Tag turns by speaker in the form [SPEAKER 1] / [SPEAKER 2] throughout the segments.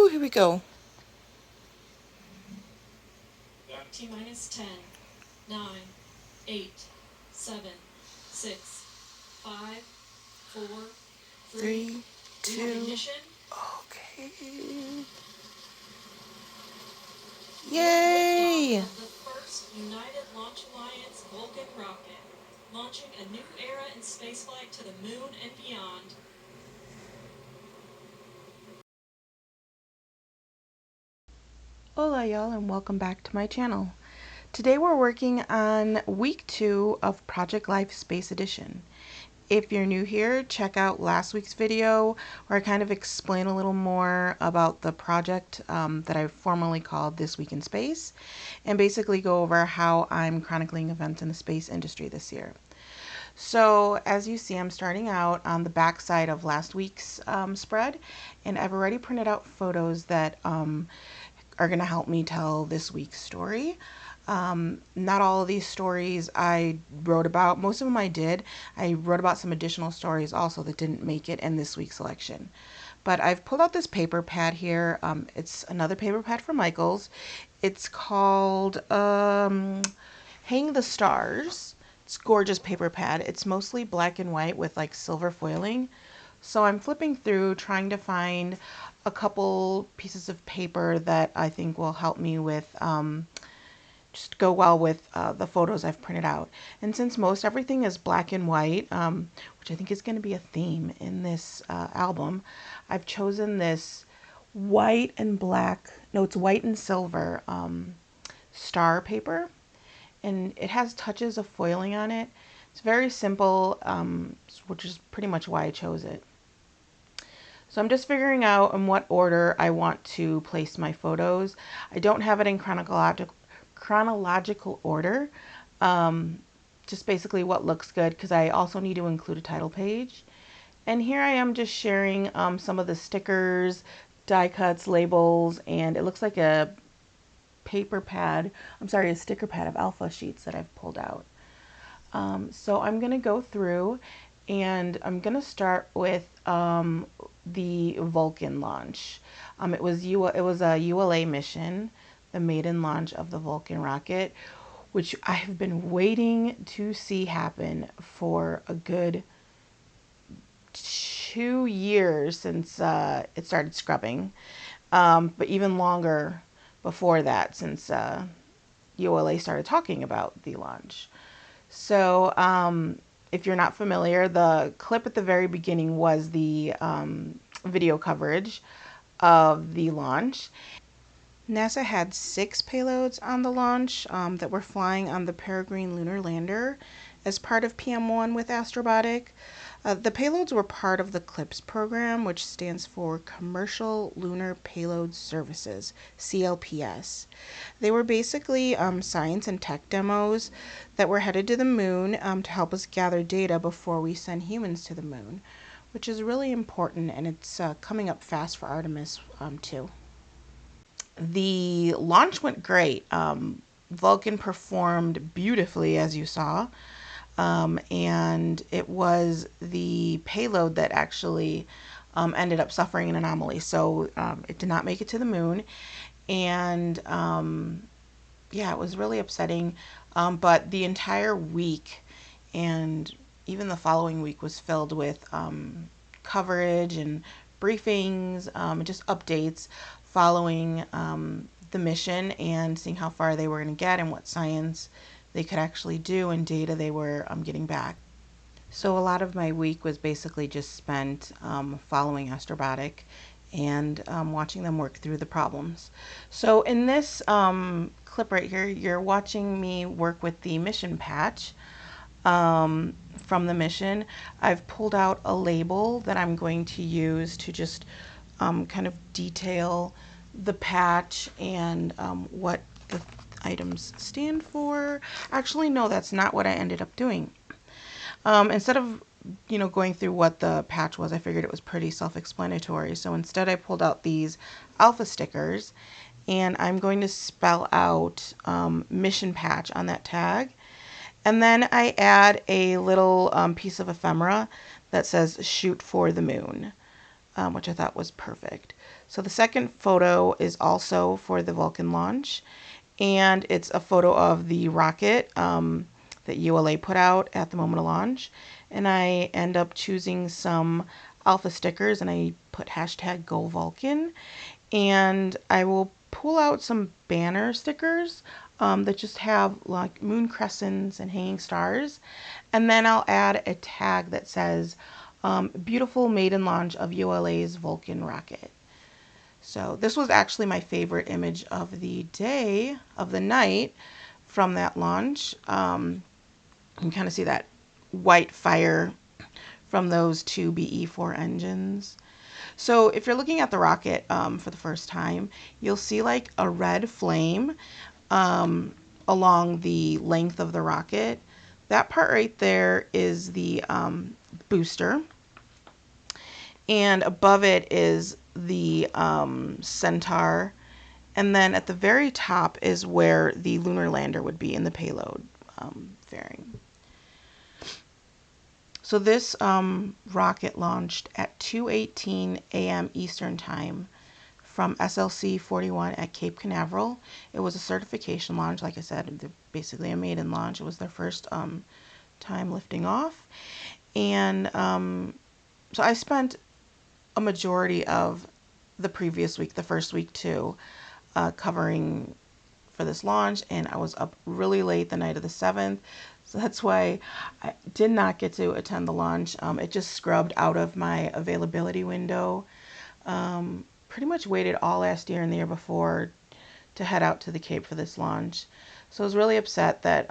[SPEAKER 1] Ooh, here we go.
[SPEAKER 2] T-minus 10, 9, 8, 7, 6, 5, 4, 3, 2. Ignition.
[SPEAKER 1] Okay. Yay!
[SPEAKER 2] The first United Launch Alliance Vulcan rocket, launching a new era in spaceflight to the moon and beyond.
[SPEAKER 1] Hola y'all, and welcome back to my channel. Today we're working on week 2 of Project Life Space Edition. If you're new here, check out last week's video where I kind of explain a little more about the project that I formerly called This Week in Space, and basically go over how I'm chronicling events in the space industry this year. So as you see, I'm starting out on the back side of last week's spread, and I've already printed out photos that are going to help me tell this week's story. Not all of these stories I wrote about. Most of them I did. I wrote about some additional stories also that didn't make it in this week's selection. But I've pulled out this paper pad here. It's another paper pad from Michaels. It's called Hang the Stars. It's gorgeous paper pad. It's mostly black and white with like silver foiling. So I'm flipping through trying to find a couple pieces of paper that I think will help me with just go well with the photos I've printed out. And since most everything is black and white, which I think is going to be a theme in this album, I've chosen this white and black, no, it's white and silver star paper. And it has touches of foiling on it. It's very simple, which is pretty much why I chose it. So I'm just figuring out in what order I want to place my photos. I don't have it in chronological order, just basically what looks good, because I also need to include a title page. And here I am just sharing some of the stickers, die cuts, labels, and it looks like a paper pad, a sticker pad of alpha sheets that I've pulled out. So I'm going to go through and I'm going to start with the Vulcan launch. It was a ULA mission, the maiden launch of the Vulcan rocket, which I have been waiting to see happen for a good 2 years since it started scrubbing, but even longer before that, since ULA started talking about the launch. So if you're not familiar, the clip at the very beginning was the video coverage of the launch. NASA had 6 payloads on the launch that were flying on the Peregrine lunar lander as part of PM-1 with Astrobotic. The payloads were part of the CLPS program, which stands for Commercial Lunar Payload Services, CLPS. They were basically science and tech demos that were headed to the moon to help us gather data before we send humans to the moon, which is really important, and it's coming up fast for Artemis too. The launch went great. Vulcan performed beautifully, as you saw. And it was the payload that actually ended up suffering an anomaly. So it did not make it to the moon. And yeah, it was really upsetting. But the entire week and even the following week was filled with coverage and briefings and just updates following the mission and seeing how far they were going to get and what science they could actually do and data they were getting back. So a lot of my week was basically just spent following Astrobotic and watching them work through the problems. So in this clip right here, you're watching me work with the mission patch from the mission. I've pulled out a label that I'm going to use to just kind of detail the patch and what the items stand for. Actually, no, that's not what I ended up doing. Instead of going through what the patch was, I figured it was pretty self-explanatory. So instead I pulled out these alpha stickers and I'm going to spell out mission patch on that tag. And then I add a little piece of ephemera that says shoot for the moon, which I thought was perfect. So the second photo is also for the Vulcan launch, and it's a photo of the rocket that ULA put out at the moment of launch. And I end up choosing some alpha stickers, and I put hashtag Go Vulcan. And I will pull out some banner stickers that just have like moon crescents and hanging stars. And then I'll add a tag that says beautiful maiden launch of ULA's Vulcan rocket. So this was actually my favorite image of the day, of the night, from that launch. You can kind of see that white fire from those two BE-4 engines. So if you're looking at the rocket for the first time, you'll see like a red flame along the length of the rocket. That part right there is the booster. And above it is the Centaur. And then at the very top is where the lunar lander would be in the payload fairing. So this rocket launched at 2:18 a.m. Eastern Time from SLC 41 at Cape Canaveral. It was a certification launch, like I said, basically a maiden launch. It was their first time lifting off. And so I spent a majority of the previous week, the first week too, covering for this launch, and I was up really late the night of the 7th. So that's why I did not get to attend the launch. It just scrubbed out of my availability window. Pretty much waited all last year and the year before to head out to the Cape for this launch. So I was really upset that,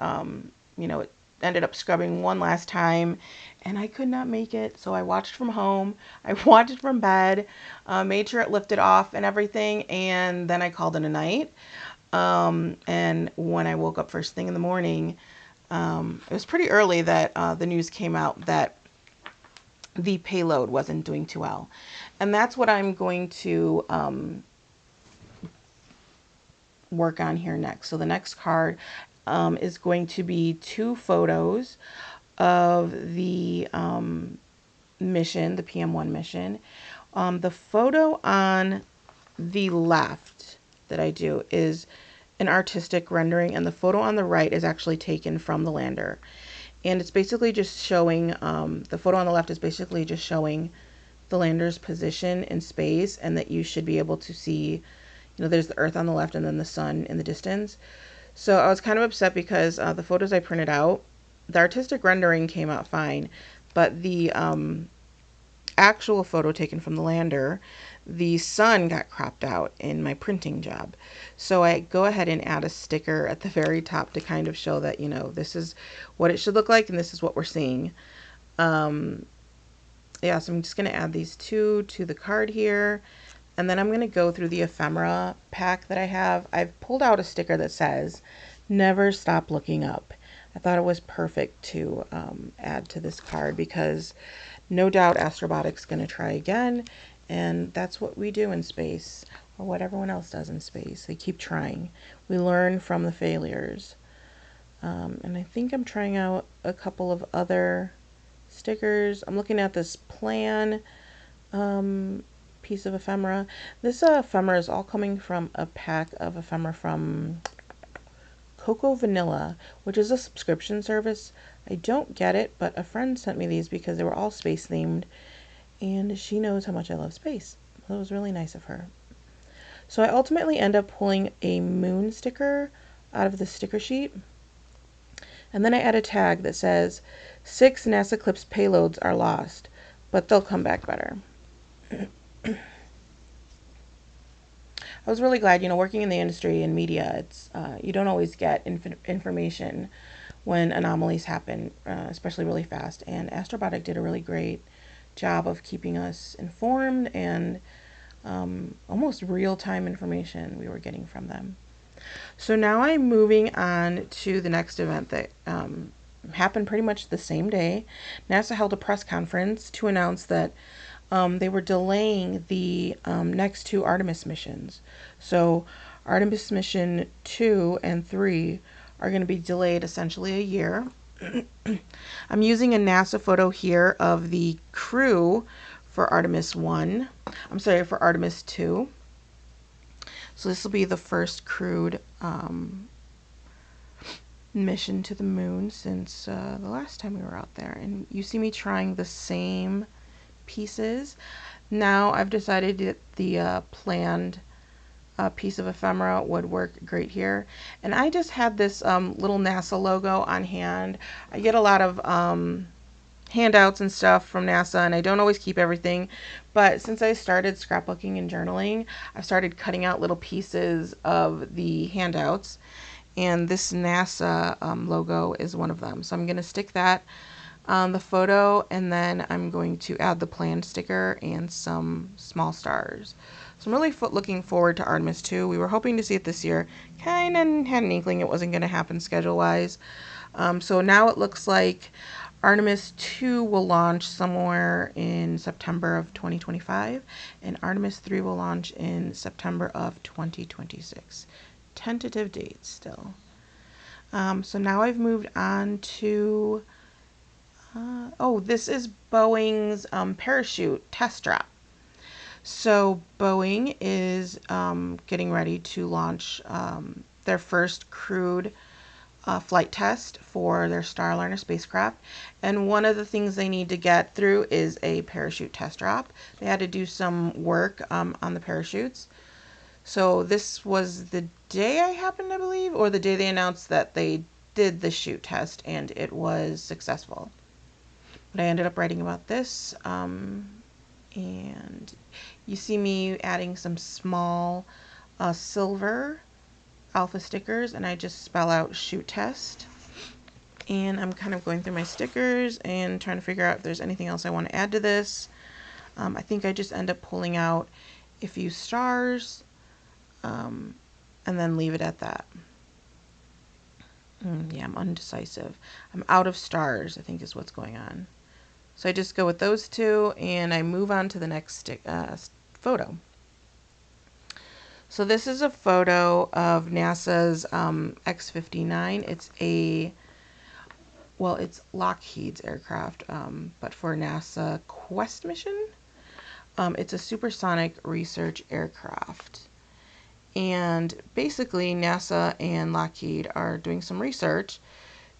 [SPEAKER 1] it ended up scrubbing one last time and I could not make it. So I watched from home. I watched from bed, made sure it lifted off and everything. And then I called it a night. And when I woke up first thing in the morning, it was pretty early that the news came out that the payload wasn't doing too well. And that's what I'm going to work on here next. So the next card is going to be 2 photos of the mission, the PM-1 mission. The photo on the left that I do is an artistic rendering, and the photo on the right is actually taken from the lander. And it's basically just showing, the photo on the left is basically just showing the lander's position in space, and that you should be able to see, there's the Earth on the left and then the sun in the distance. So I was kind of upset because the photos I printed out, the artistic rendering came out fine, but the actual photo taken from the lander, the sun got cropped out in my printing job. So I go ahead and add a sticker at the very top to kind of show that, this is what it should look like and this is what we're seeing. Yeah, so I'm just going to add these 2 to the card here. And then I'm going to go through the ephemera pack that I have. I've pulled out a sticker that says, "Never stop looking up." I thought it was perfect to add to this card because no doubt Astrobotic's going to try again. And that's what we do in space, or what everyone else does in space. They keep trying. We learn from the failures. And I think I'm trying out a couple of other stickers. I'm looking at this plan piece of ephemera. This ephemera is all coming from a pack of ephemera from Cocoa Vanilla, which is a subscription service. I don't get it, but a friend sent me these because they were all space themed, and she knows how much I love space. So it was really nice of her. So I ultimately end up pulling a moon sticker out of the sticker sheet, and then I add a tag that says 6 NASA CLIPS payloads are lost, but they'll come back better. I was really glad, working in the industry and media, it's you don't always get information when anomalies happen, especially really fast. And Astrobotic did a really great job of keeping us informed, and almost real-time information we were getting from them. So now I'm moving on to the next event that happened pretty much the same day. NASA held a press conference to announce that they were delaying the next 2 Artemis missions. So Artemis mission 2 and 3 are going to be delayed essentially a year. I'm using a NASA photo here of the crew for Artemis 1. I'm sorry, for Artemis 2. So this will be the first crewed mission to the moon since the last time we were out there. And you see me trying the same pieces. Now I've decided that the planned piece of ephemera would work great here. And I just had this little NASA logo on hand. I get a lot of handouts and stuff from NASA, and I don't always keep everything, but since I started scrapbooking and journaling, I've started cutting out little pieces of the handouts, and this NASA logo is one of them. So I'm going to stick that on the photo, and then I'm going to add the planned sticker and some small stars. So I'm really looking forward to Artemis 2. We were hoping to see it this year. Kind of had an inkling it wasn't going to happen schedule-wise. So now it looks like Artemis 2 will launch somewhere in September of 2025, and Artemis 3 will launch in September of 2026. Tentative dates still. So now I've moved on to, this is Boeing's parachute test drop. So Boeing is getting ready to launch their first crewed flight test for their Starliner spacecraft, and one of the things they need to get through is a parachute test drop. They had to do some work on the parachutes. So this was the day, I happen to believe, or the day they announced that they did the chute test, and it was successful. But I ended up writing about this, and you see me adding some small silver alpha stickers, and I just spell out chute test. And I'm kind of going through my stickers and trying to figure out if there's anything else I want to add to this. I think I just end up pulling out a few stars and then leave it at that. Yeah, I'm undecisive. I'm out of stars, I think is what's going on. So I just go with those two and I move on to the next photo. So this is a photo of NASA's X-59. It's Lockheed's aircraft, but for NASA Quest mission. It's a supersonic research aircraft. And basically NASA and Lockheed are doing some research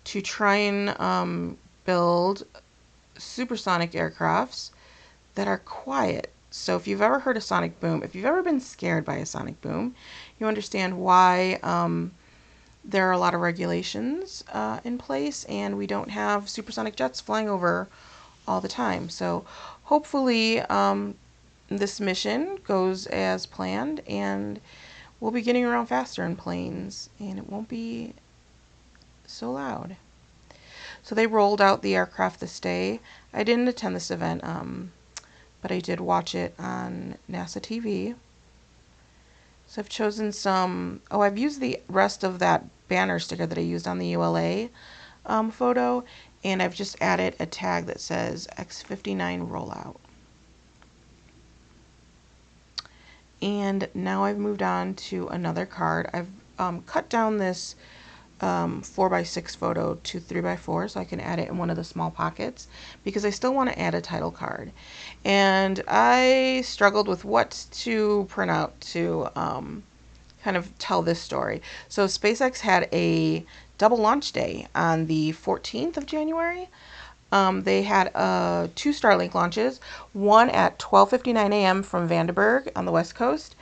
[SPEAKER 1] to try and build supersonic aircrafts that are quiet. So if you've ever heard a sonic boom, if you've ever been scared by a sonic boom, you understand why there are a lot of regulations in place, and we don't have supersonic jets flying over all the time. So hopefully this mission goes as planned, and we'll be getting around faster in planes, and it won't be so loud. So they rolled out the aircraft this day. I didn't attend this event, but I did watch it on NASA TV. So I've chosen some, I've used the rest of that banner sticker that I used on the ULA photo, and I've just added a tag that says X-59 rollout. And now I've moved on to another card. I've cut down this 4x6 photo to 3x4 so I can add it in one of the small pockets because I still want to add a title card. And I struggled with what to print out to kind of tell this story. So SpaceX had a double launch day on the 14th of January. They had 2 Starlink launches, one at 12:59 a.m. from Vandenberg on the West Coast,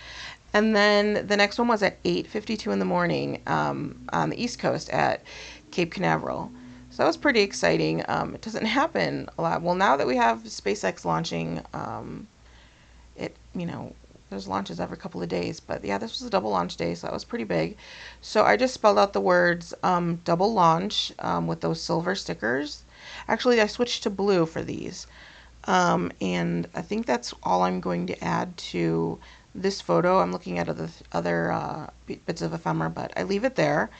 [SPEAKER 1] and then the next one was at 8:52 in the morning on the East Coast at Cape Canaveral. So that was pretty exciting. It doesn't happen a lot. Well, now that we have SpaceX launching, there's launches every couple of days. But yeah, this was a double launch day, so that was pretty big. So I just spelled out the words double launch with those silver stickers. Actually, I switched to blue for these. And I think that's all I'm going to add to this photo. I'm looking at other bits of ephemera, but I leave it there.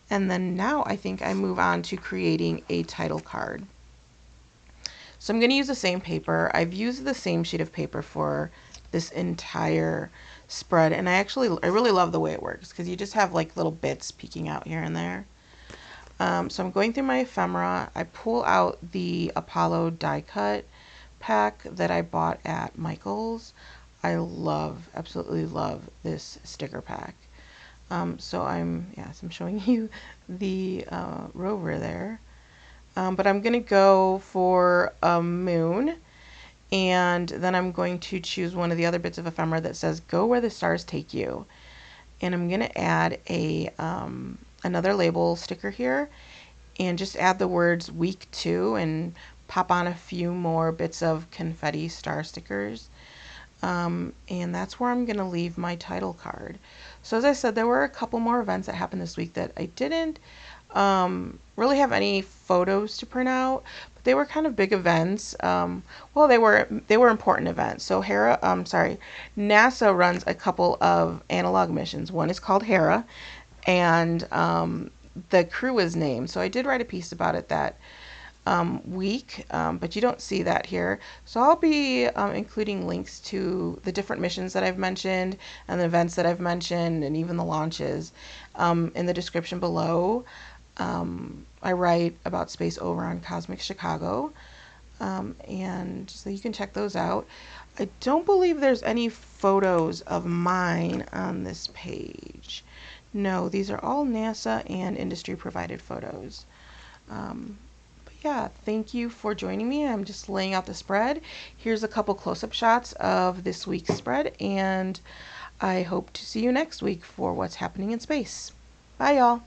[SPEAKER 1] And then now I think I move on to creating a title card. So I'm going to use the same paper. I've used the same sheet of paper for this entire spread, and I really love the way it works because you just have like little bits peeking out here and there. So I'm going through my ephemera. I pull out the Apollo die cut pack that I bought at Michael's. I absolutely love this sticker pack. So I'm showing you the rover there. But I'm going to go for a moon, and then I'm going to choose one of the other bits of ephemera that says go where the stars take you. And I'm going to add a another label sticker here and just add the words week 2 and pop on a few more bits of confetti star stickers. And that's where I'm going to leave my title card. So as I said, there were a couple more events that happened this week that I didn't really have any photos to print out, but they were kind of big events. Well, they were important events. So NASA runs a couple of analog missions. One is called Hera, and the crew is named. So I did write a piece about it that week, but you don't see that here. So I'll be including links to the different missions that I've mentioned and the events that I've mentioned and even the launches in the description below. I write about space over on Cosmic Chicago, and so you can check those out. I don't believe there's any photos of mine on this page. No, these are all NASA and industry provided photos. Yeah, thank you for joining me. I'm just laying out the spread. Here's a couple close-up shots of this week's spread, and I hope to see you next week for what's happening in space. Bye, y'all.